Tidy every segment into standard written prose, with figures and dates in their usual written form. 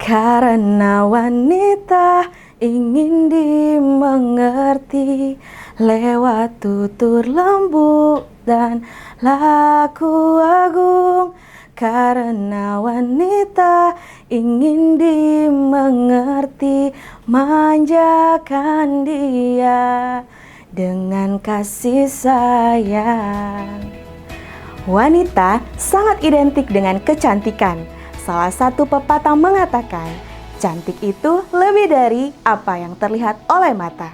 Karena wanita ingin dimengerti lewat tutur lembut dan laku agung. Karena wanita ingin dimengerti, manjakan dia dengan kasih sayang. Wanita sangat identik dengan kecantikan. Salah satu pepatah mengatakan, cantik itu lebih dari apa yang terlihat oleh mata.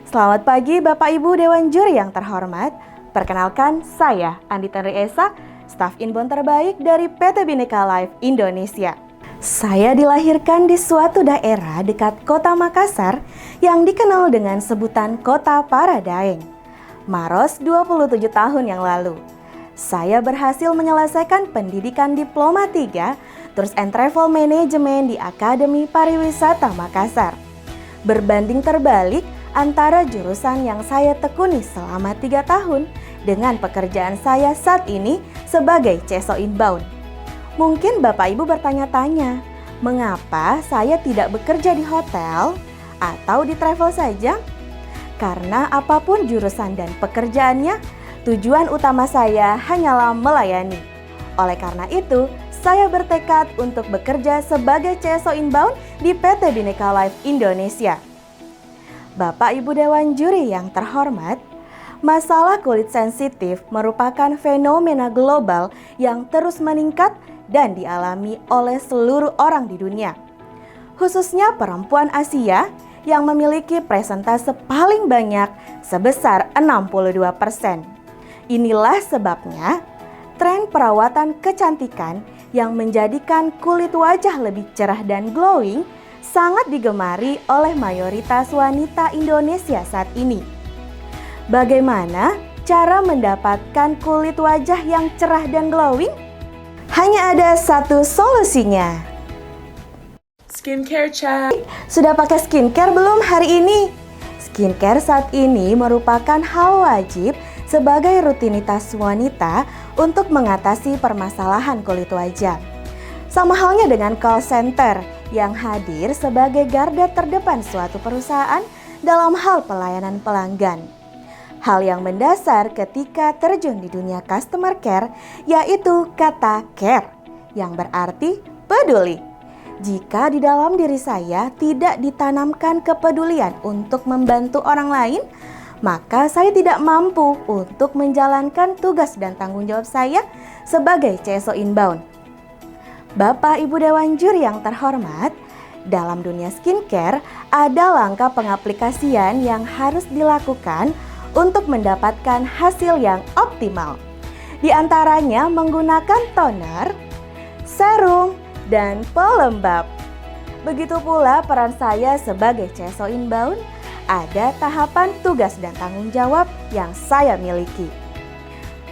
Selamat pagi Bapak Ibu Dewan Juri yang terhormat. Perkenalkan, saya Andi Tanri Esa, staf inbound terbaik dari PT Bhinneka Life Indonesia. Saya dilahirkan di suatu daerah dekat kota Makassar yang dikenal dengan sebutan Kota Paradaeng. Maros 27 tahun yang lalu. Saya berhasil menyelesaikan pendidikan Diploma 3 Tours and Travel Management di Akademi Pariwisata Makassar. Berbanding terbalik antara jurusan yang saya tekuni selama 3 tahun dengan pekerjaan saya saat ini sebagai CSO Inbound. Mungkin Bapak Ibu bertanya-tanya, mengapa saya tidak bekerja di hotel atau di travel saja? Karena apapun jurusan dan pekerjaannya, tujuan utama saya hanyalah melayani. Oleh karena itu, saya bertekad untuk bekerja sebagai CSO Inbound di PT Bhinneka Life Indonesia. Bapak Ibu Dewan Juri yang terhormat, masalah kulit sensitif merupakan fenomena global yang terus meningkat dan dialami oleh seluruh orang di dunia. Khususnya perempuan Asia yang memiliki persentase paling banyak sebesar 62%. Inilah sebabnya tren perawatan kecantikan yang menjadikan kulit wajah lebih cerah dan glowing sangat digemari oleh mayoritas wanita Indonesia saat ini. Bagaimana cara mendapatkan kulit wajah yang cerah dan glowing? Hanya ada satu solusinya. Skincare chat. Sudah pakai skincare belum hari ini? Skincare saat ini merupakan hal wajib sebagai rutinitas wanita untuk mengatasi permasalahan kulit wajah. Sama halnya dengan call center yang hadir sebagai garda terdepan suatu perusahaan dalam hal pelayanan pelanggan. Hal yang mendasar ketika terjun di dunia customer care yaitu kata care yang berarti peduli. Jika di dalam diri saya tidak ditanamkan kepedulian untuk membantu orang lain, maka saya tidak mampu untuk menjalankan tugas dan tanggung jawab saya sebagai CSO Inbound. Bapak Ibu Dewan Juri yang terhormat, dalam dunia skincare ada langkah pengaplikasian yang harus dilakukan untuk mendapatkan hasil yang optimal. Di antaranya menggunakan toner, serum, dan pelembab. Begitu pula peran saya sebagai CSO Inbound, ada tahapan tugas dan tanggung jawab yang saya miliki.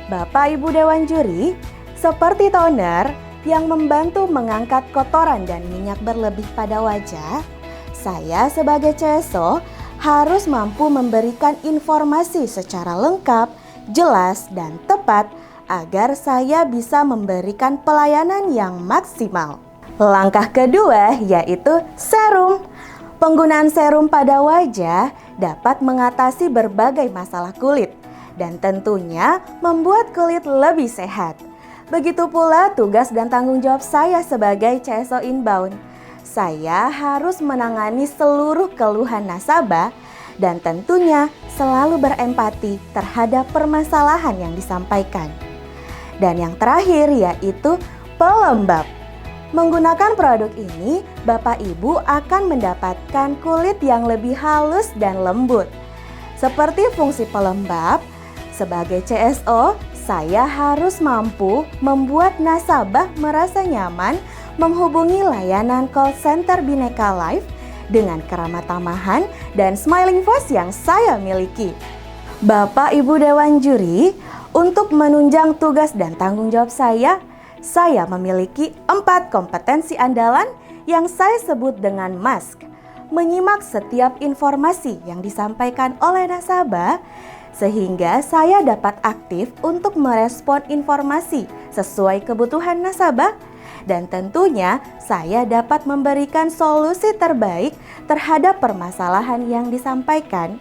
Bapak Ibu Dewan Juri, seperti toner yang membantu mengangkat kotoran dan minyak berlebih pada wajah, saya sebagai CSO harus mampu memberikan informasi secara lengkap, jelas, dan tepat agar saya bisa memberikan pelayanan yang maksimal. Langkah kedua yaitu serum. Penggunaan serum pada wajah dapat mengatasi berbagai masalah kulit dan tentunya membuat kulit lebih sehat. Begitu pula tugas dan tanggung jawab saya sebagai CSO Inbound. Saya harus menangani seluruh keluhan nasabah dan tentunya selalu berempati terhadap permasalahan yang disampaikan. Dan yang terakhir yaitu pelembab. Menggunakan produk ini, Bapak Ibu akan mendapatkan kulit yang lebih halus dan lembut. Seperti fungsi pelembab, sebagai CSO, saya harus mampu membuat nasabah merasa nyaman menghubungi layanan call center Bhinneka Life dengan keramat tamahan dan smiling face yang saya miliki. Bapak Ibu Dewan Juri, untuk menunjang tugas dan tanggung jawab saya memiliki 4 kompetensi andalan yang saya sebut dengan MASK. Menyimak setiap informasi yang disampaikan oleh nasabah, sehingga saya dapat aktif untuk merespon informasi sesuai kebutuhan nasabah Dan tentunya saya dapat memberikan solusi terbaik terhadap permasalahan yang disampaikan.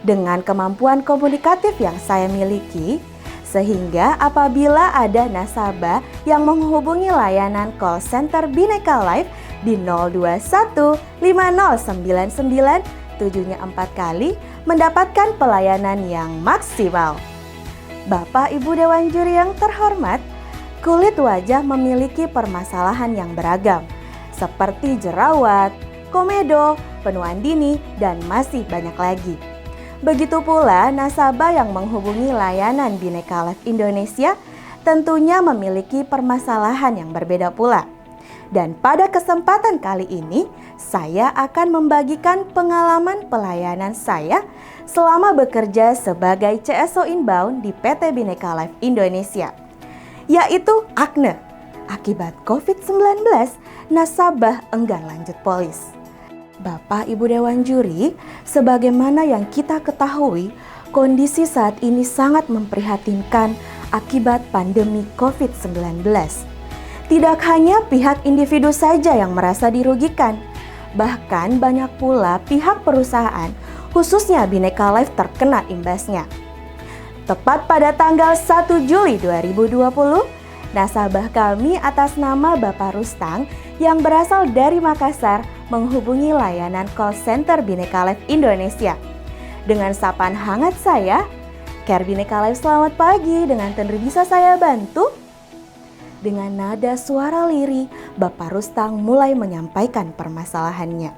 Dengan kemampuan komunikatif yang saya miliki, sehingga apabila ada nasabah yang menghubungi layanan call center Bhinneka Life di 021 5099 7-nya 4 kali mendapatkan pelayanan yang maksimal. Bapak Ibu Dewan Juri yang terhormat, kulit wajah memiliki permasalahan yang beragam, seperti jerawat, komedo, penuaan dini, dan masih banyak lagi. Begitu pula nasabah yang menghubungi layanan Bhinneka Life Indonesia tentunya memiliki permasalahan yang berbeda pula. Dan pada kesempatan kali ini, saya akan membagikan pengalaman pelayanan saya selama bekerja sebagai CSO Inbound di PT Bhinneka Life Indonesia, yaitu akne. Akibat COVID-19, nasabah enggan lanjut polis. Bapak Ibu Dewan Juri, sebagaimana yang kita ketahui, kondisi saat ini sangat memprihatinkan akibat pandemi COVID-19. Tidak hanya pihak individu saja yang merasa dirugikan, bahkan banyak pula pihak perusahaan, khususnya Bhinneka Life terkena imbasnya. Tepat pada tanggal 1 Juli 2020, nasabah kami atas nama Bapak Rustang yang berasal dari Makassar menghubungi layanan call center Bhinneka Life Indonesia. Dengan sapaan hangat saya, "Care Bhinneka Life, selamat pagi, dengan tentu bisa saya bantu?" Dengan nada suara lirih, Bapak Rustang mulai menyampaikan permasalahannya.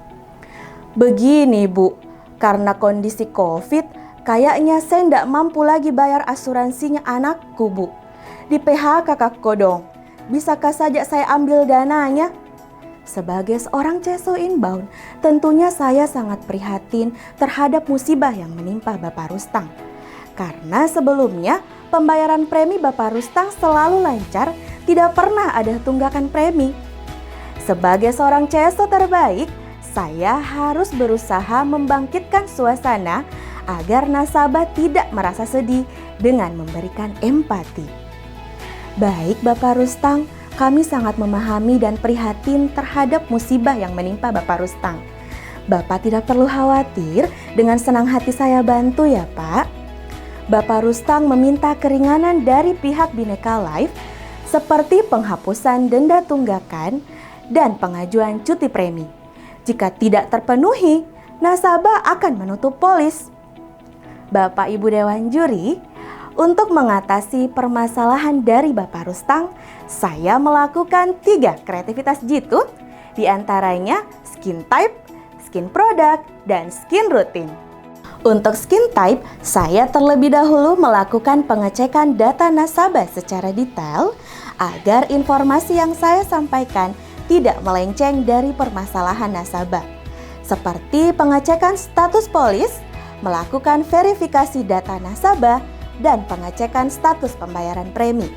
"Begini Bu, karena kondisi COVID, kayaknya saya tidak mampu lagi bayar asuransinya anakku Bu. Di PHK Kak Kodong, bisakah saja saya ambil dananya?" Sebagai seorang CSO Inbound, tentunya saya sangat prihatin terhadap musibah yang menimpa Bapak Rustang. Karena sebelumnya pembayaran premi Bapak Rustang selalu lancar, tidak pernah ada tunggakan premi. Sebagai seorang CSO terbaik, saya harus berusaha membangkitkan suasana agar nasabah tidak merasa sedih dengan memberikan empati. "Baik Bapak Rustang, kami sangat memahami dan prihatin terhadap musibah yang menimpa Bapak Rustang. Bapak tidak perlu khawatir, dengan senang hati saya bantu ya Pak." Bapak Rustang meminta keringanan dari pihak Bhinneka Life seperti penghapusan denda tunggakan dan pengajuan cuti premi. Jika tidak terpenuhi, nasabah akan menutup polis. Bapak Ibu Dewan Juri, untuk mengatasi permasalahan dari Bapak Rustang, saya melakukan 3 kreativitas jitu, diantaranya skin type, skin product, dan skin routine. Untuk skin type, saya terlebih dahulu melakukan pengecekan data nasabah secara detail agar informasi yang saya sampaikan tidak melenceng dari permasalahan nasabah, seperti pengecekan status polis, melakukan verifikasi data nasabah, dan pengecekan status pembayaran premi.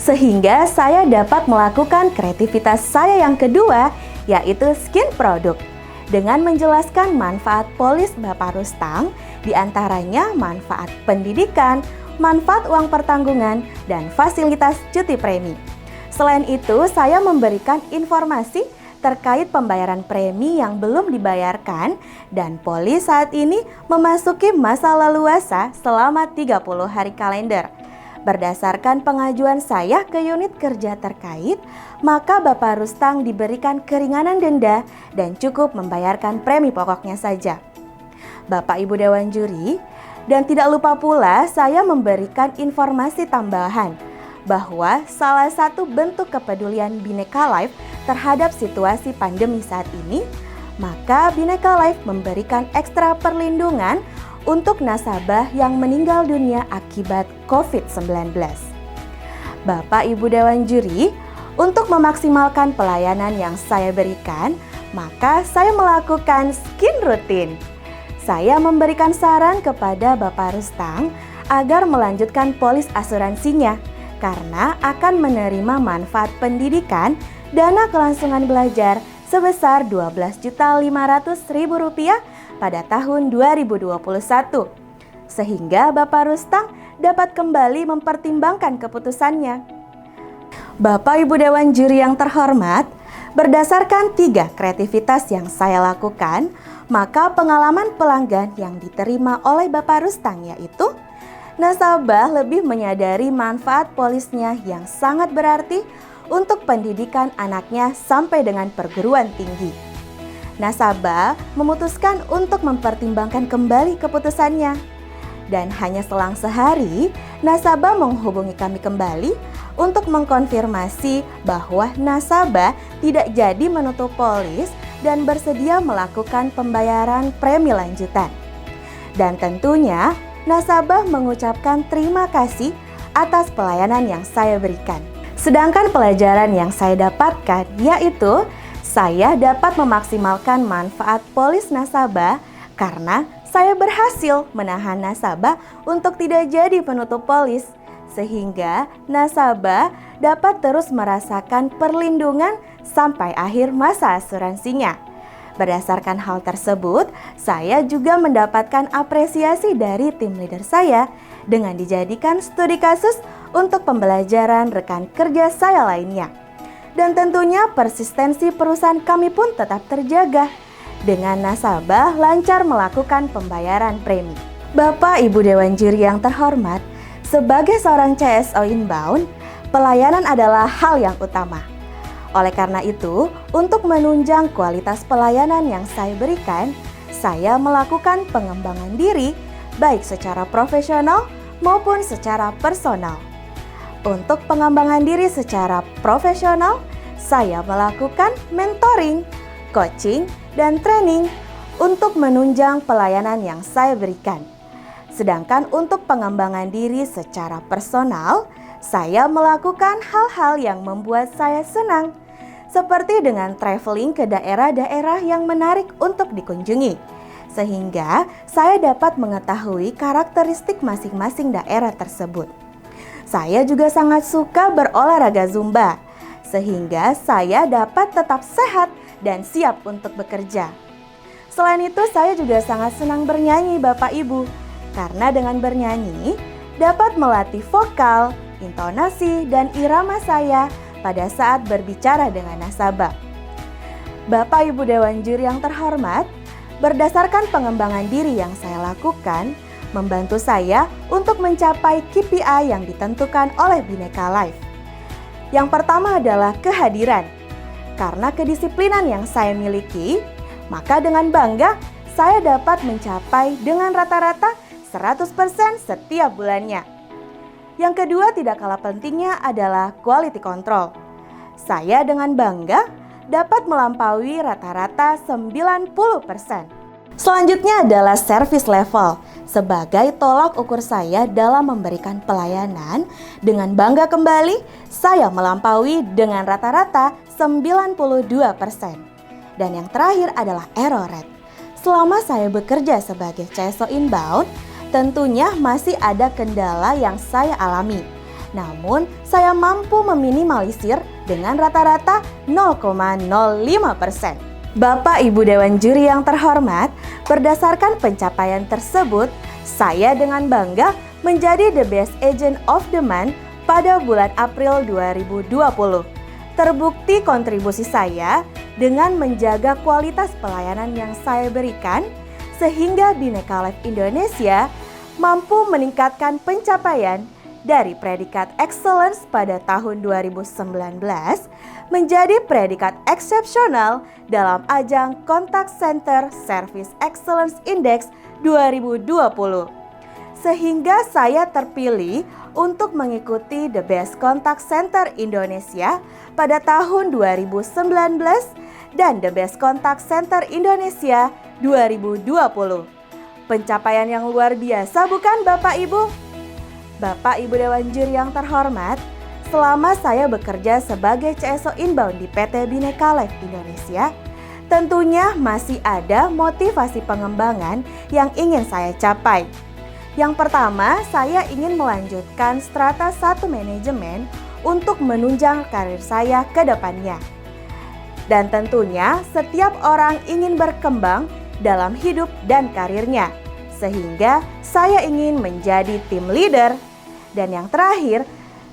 Sehingga saya dapat melakukan kreativitas saya yang kedua, yaitu skin product, dengan menjelaskan manfaat polis Bapak Rustang, diantaranya manfaat pendidikan, manfaat uang pertanggungan, dan fasilitas cuti premi. Selain itu, saya memberikan informasi terkait pembayaran premi yang belum dibayarkan, dan polis saat ini memasuki masa leluasa selama 30 hari kalender. Berdasarkan pengajuan saya ke unit kerja terkait, maka Bapak Rustang diberikan keringanan denda dan cukup membayarkan premi pokoknya saja. Bapak Ibu Dewan Juri, dan tidak lupa pula saya memberikan informasi tambahan bahwa salah satu bentuk kepedulian Bhinneka Life terhadap situasi pandemi saat ini, maka Bhinneka Life memberikan ekstra perlindungan untuk nasabah yang meninggal dunia akibat COVID-19. Bapak Ibu Dewan Juri, untuk memaksimalkan pelayanan yang saya berikan, maka saya melakukan skin routine. Saya memberikan saran kepada Bapak Rustang agar melanjutkan polis asuransinya karena akan menerima manfaat pendidikan dana kelangsungan belajar sebesar Rp12.500.000 pada tahun 2021. Sehingga Bapak Rustang dapat kembali mempertimbangkan keputusannya. Bapak Ibu Dewan Juri yang terhormat, berdasarkan 3 kreativitas yang saya lakukan, maka pengalaman pelanggan yang diterima oleh Bapak Rustang yaitu nasabah lebih menyadari manfaat polisnya yang sangat berarti untuk pendidikan anaknya sampai dengan perguruan tinggi. Nasabah memutuskan untuk mempertimbangkan kembali keputusannya. Dan hanya selang sehari, nasabah menghubungi kami kembali untuk mengkonfirmasi bahwa nasabah tidak jadi menutup polis dan bersedia melakukan pembayaran premi lanjutan. Dan tentunya, nasabah mengucapkan terima kasih atas pelayanan yang saya berikan. Sedangkan pelajaran yang saya dapatkan yaitu saya dapat memaksimalkan manfaat polis nasabah karena saya berhasil menahan nasabah untuk tidak jadi penutup polis, sehingga nasabah dapat terus merasakan perlindungan sampai akhir masa asuransinya. Berdasarkan hal tersebut, saya juga mendapatkan apresiasi dari tim leader saya dengan dijadikan studi kasus untuk pembelajaran rekan kerja saya lainnya. Dan tentunya persistensi perusahaan kami pun tetap terjaga dengan nasabah lancar melakukan pembayaran premi. Bapak Ibu Dewan Juri yang terhormat, sebagai seorang CSO inbound, pelayanan adalah hal yang utama. Oleh karena itu, untuk menunjang kualitas pelayanan yang saya berikan, saya melakukan pengembangan diri baik secara profesional maupun secara personal. Untuk pengembangan diri secara profesional, saya melakukan mentoring, coaching, dan training untuk menunjang pelayanan yang saya berikan. Sedangkan untuk pengembangan diri secara personal, saya melakukan hal-hal yang membuat saya senang, seperti dengan traveling ke daerah-daerah yang menarik untuk dikunjungi, sehingga saya dapat mengetahui karakteristik masing-masing daerah tersebut. Saya juga sangat suka berolahraga Zumba, sehingga saya dapat tetap sehat dan siap untuk bekerja. Selain itu, saya juga sangat senang bernyanyi Bapak Ibu, karena dengan bernyanyi dapat melatih vokal, intonasi, dan irama saya pada saat berbicara dengan nasabah. Bapak Ibu Dewan Juri yang terhormat, berdasarkan pengembangan diri yang saya lakukan, membantu saya untuk mencapai KPI yang ditentukan oleh Bhinneka Life. Yang pertama adalah kehadiran. Karena kedisiplinan yang saya miliki, maka dengan bangga saya dapat mencapai dengan rata-rata 100% setiap bulannya. Yang kedua tidak kalah pentingnya adalah quality control. Saya dengan bangga dapat melampaui rata-rata 90%. Selanjutnya adalah service level. Sebagai tolak ukur saya dalam memberikan pelayanan, dengan bangga kembali, saya melampaui dengan rata-rata 92%. Dan yang terakhir adalah error rate. Selama saya bekerja sebagai CSO inbound, tentunya masih ada kendala yang saya alami. Namun, saya mampu meminimalisir dengan rata-rata 0,05%. Bapak Ibu Dewan Juri yang terhormat, berdasarkan pencapaian tersebut, saya dengan bangga menjadi The Best Agent of the Month pada bulan April 2020. Terbukti kontribusi saya dengan menjaga kualitas pelayanan yang saya berikan, sehingga Bhinneka Life Indonesia mampu meningkatkan pencapaian dari predikat excellence pada tahun 2019 menjadi predikat eksepsional dalam ajang Contact Center Service Excellence Index 2020. Sehingga saya terpilih untuk mengikuti The Best Contact Center Indonesia pada tahun 2019 dan The Best Contact Center Indonesia 2020. Pencapaian yang luar biasa bukan Bapak Ibu? Bapak Ibu Dewan Juri yang terhormat, selama saya bekerja sebagai CSO inbound di PT Bhinneka Life Indonesia, tentunya masih ada motivasi pengembangan yang ingin saya capai. Yang pertama, saya ingin melanjutkan strata 1 manajemen untuk menunjang karir saya ke depannya. Dan tentunya setiap orang ingin berkembang dalam hidup dan karirnya, sehingga saya ingin menjadi tim leader. Dan yang terakhir,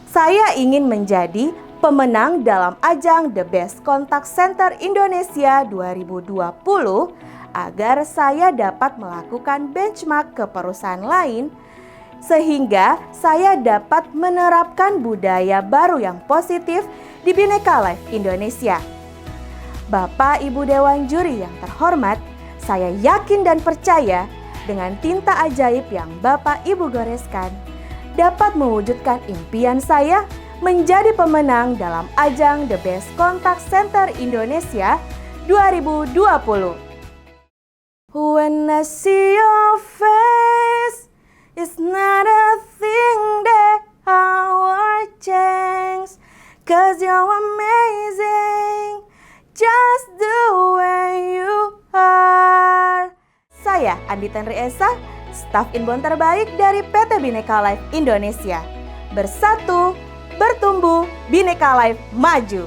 saya ingin menjadi pemenang dalam ajang The Best Contact Center Indonesia 2020 agar saya dapat melakukan benchmark ke perusahaan lain sehingga saya dapat menerapkan budaya baru yang positif di Bhinneka Life Indonesia. Bapak Ibu Dewan Juri yang terhormat, saya yakin dan percaya dengan tinta ajaib yang Bapak Ibu goreskan dapat mewujudkan impian saya menjadi pemenang dalam ajang The Best Contact Center Indonesia 2020. When I see your face, it's not a thing that I will change, 'cause you're amazing, just the way you are. Saya Andi Tenri Esa, staf inbound terbaik dari PT Bhinneka Life Indonesia. Bersatu, bertumbuh, Bhinneka Life maju.